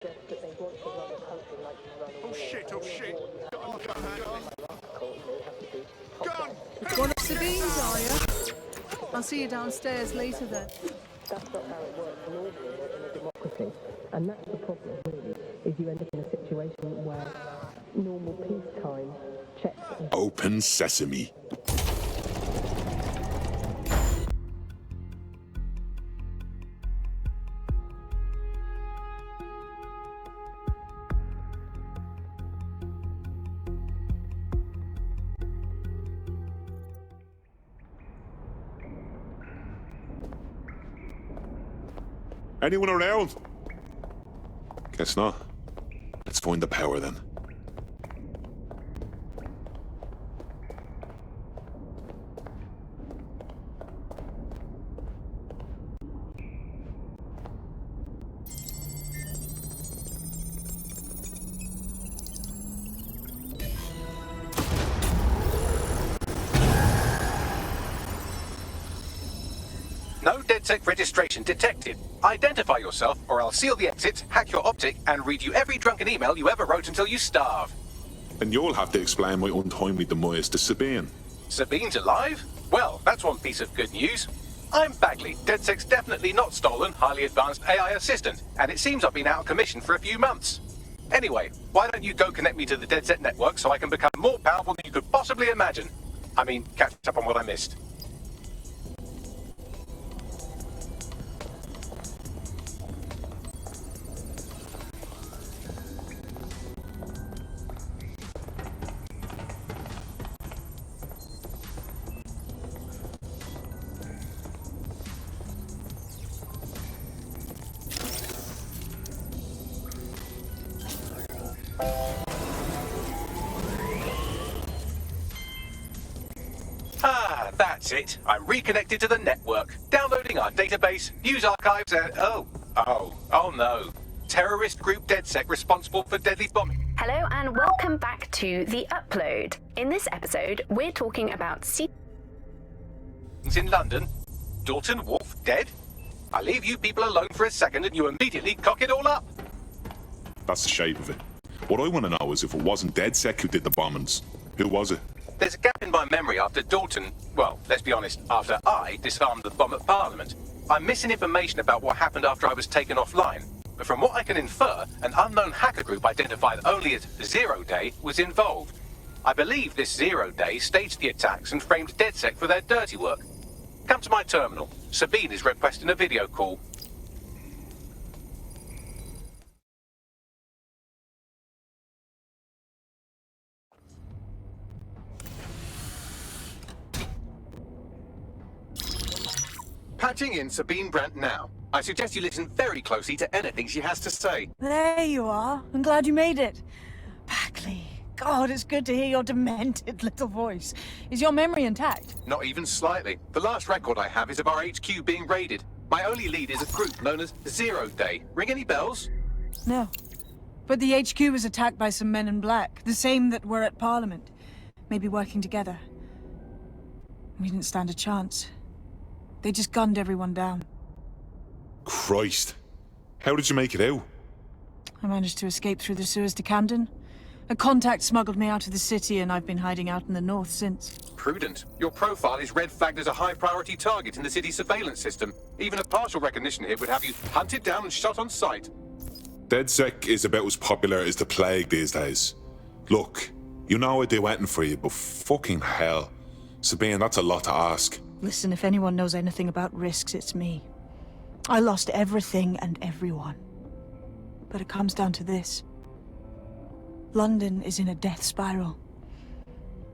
Oh shit, oh shit. Gun! One of Sabine's, are you? I'll see you downstairs later then. That's not how it works normally in a democracy. And that's the problem, really, is you end up in a situation where normal peacetime checks... Open sesame. Anyone around? Guess not. Let's find the power then. No DedSec registration detected. Identify yourself, or I'll seal the exits, hack your optic, and read you every drunken email you ever wrote until you starve. And you'll have to explain my untimely demise to Sabine. Sabine's alive? Well, that's one piece of good news. I'm Bagley, DedSec's definitely not stolen, highly advanced AI assistant, and it seems I've been out of commission for a few months. Anyway, why don't you go connect me to the DedSec network so I can become more powerful than you could possibly imagine? I mean, catch up on what I missed. Ah, that's it. I'm reconnected to the network, downloading our database, news archives, and oh no. Terrorist group DedSec responsible for deadly bombing. Hello and welcome back to The Upload. In this episode, we're talking about in London. Dalton Wolf dead? I leave you people alone for a second and you immediately cock it all up. That's the shape of it. What I want to know is if it wasn't DedSec who did the bombings, who was it? There's a gap in my memory after Dalton, well, let's be honest, after I disarmed the bomb at Parliament. I'm missing information about what happened after I was taken offline, but from what I can infer, an unknown hacker group identified only as Zero Day was involved. I believe this Zero Day staged the attacks and framed DedSec for their dirty work. Come to my terminal. Sabine is requesting a video call. Patching in Sabine Brandt now. I suggest you listen very closely to anything she has to say. There you are. I'm glad you made it. Bagley. God, it's good to hear your demented little voice. Is your memory intact? Not even slightly. The last record I have is of our HQ being raided. My only lead is a group known as Zero Day. Ring any bells? No. But the HQ was attacked by some men in black, the same that were at Parliament. Maybe working together. We didn't stand a chance. They just gunned everyone down. Christ. How did you make it out? I managed to escape through the sewers to Camden. A contact smuggled me out of the city, and I've been hiding out in the north since. Prudent. Your profile is red flagged as a high-priority target in the city's surveillance system. Even a partial recognition here would have you hunted down and shot on sight. DedSec is about as popular as the plague these days. Look, you know I'd do anything for you, but fucking hell. Sabine, that's a lot to ask. Listen, if anyone knows anything about risks, it's me. I lost everything and everyone. But it comes down to this. London is in a death spiral.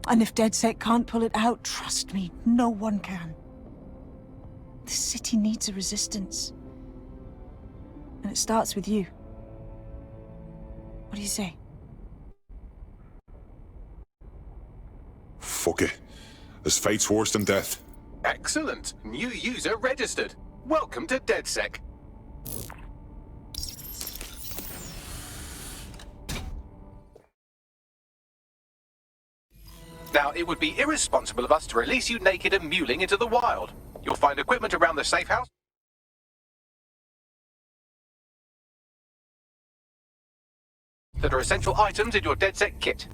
And if DedSec can't pull it out, trust me, no one can. The city needs a resistance. And it starts with you. What do you say? Fuck it. As fate's worse than death. Excellent. New user registered. Welcome to DedSec. Now, it would be irresponsible of us to release you naked and mewling into the wild. You'll find equipment around the safe house. that are essential items in your DedSec kit.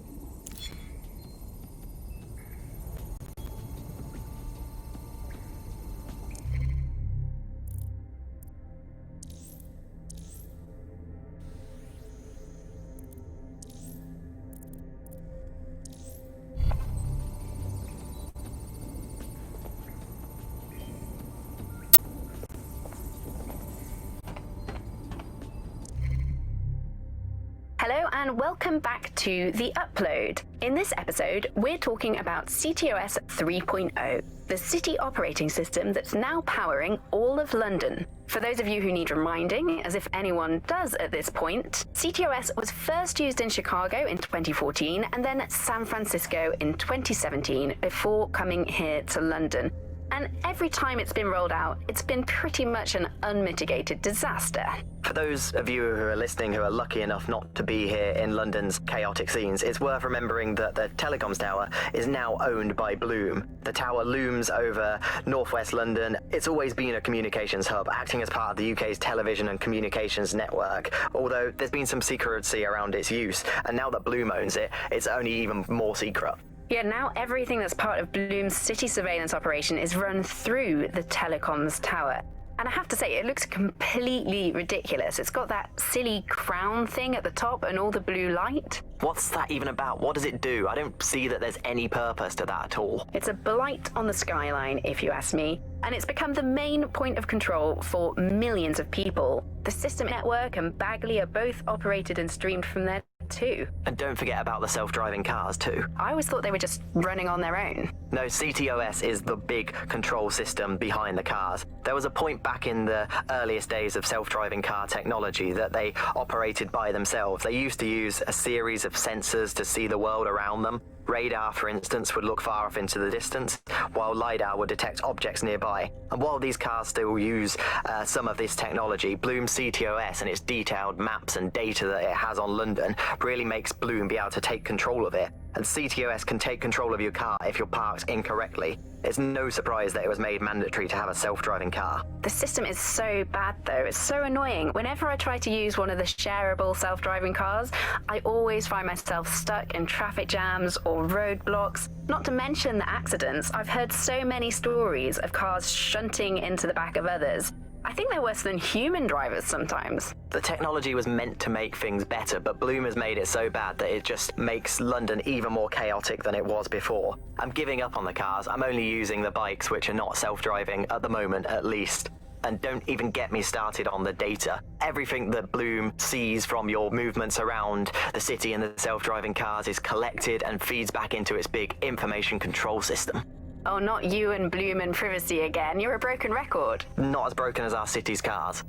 Hello and welcome back to The Upload. In this episode, we're talking about CTOS 3.0, the city operating system that's now powering all of London. For those of you who need reminding, as if anyone does at this point, CTOS was first used in Chicago in 2014 and then San Francisco in 2017 before coming here to London. And every time it's been rolled out, it's been pretty much an unmitigated disaster. For those of you who are listening who are lucky enough not to be here in London's chaotic scenes, it's worth remembering that the telecoms tower is now owned by Bloom. The tower looms over northwest London. It's always been a communications hub, acting as part of the UK's television and communications network, although there's been some secrecy around its use, and now that Bloom owns it, it's only even more secret. Yeah, now everything that's part of Bloom's city surveillance operation is run through the telecoms tower. And I have to say, it looks completely ridiculous. It's got that silly crown thing at the top and all the blue light. What's that even about? What does it do? I don't see that there's any purpose to that at all. It's a blight on the skyline, if you ask me. And it's become the main point of control for millions of people. The System Network and Bagley are both operated and streamed from there too. And don't forget about the self-driving cars too. I always thought they were just running on their own. No, CTOS is the big control system behind the cars. There was a point back in the earliest days of self-driving car technology that they operated by themselves. They used to use a series of sensors to see the world around them. Radar, for instance, would look far off into the distance, while LiDAR would detect objects nearby. And while these cars still use some of this technology, Bloom CTOS and its detailed maps and data that it has on London really makes Bloom be able to take control of it. And CTOS can take control of your car if you're parked incorrectly. It's no surprise that it was made mandatory to have a self-driving car. The system is so bad though, it's so annoying. Whenever I try to use one of the shareable self-driving cars, I always find myself stuck in traffic jams or roadblocks. Not to mention the accidents. I've heard so many stories of cars shunting into the back of others. I think they're worse than human drivers sometimes. The technology was meant to make things better, but Bloom has made it so bad that it just makes London even more chaotic than it was before. I'm giving up on the cars. I'm only using the bikes, which are not self-driving at the moment, at least. And don't even get me started on the data. Everything that Bloom sees from your movements around the city and the self-driving cars is collected and feeds back into its big information control system. Oh, not you and Bloom and privacy again. You're a broken record. Not as broken as our city's cars.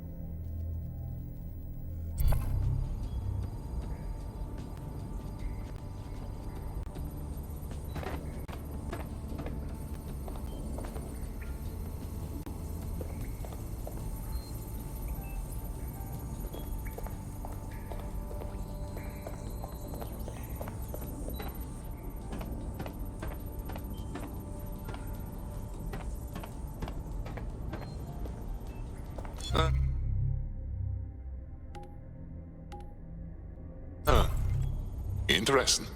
Interesting.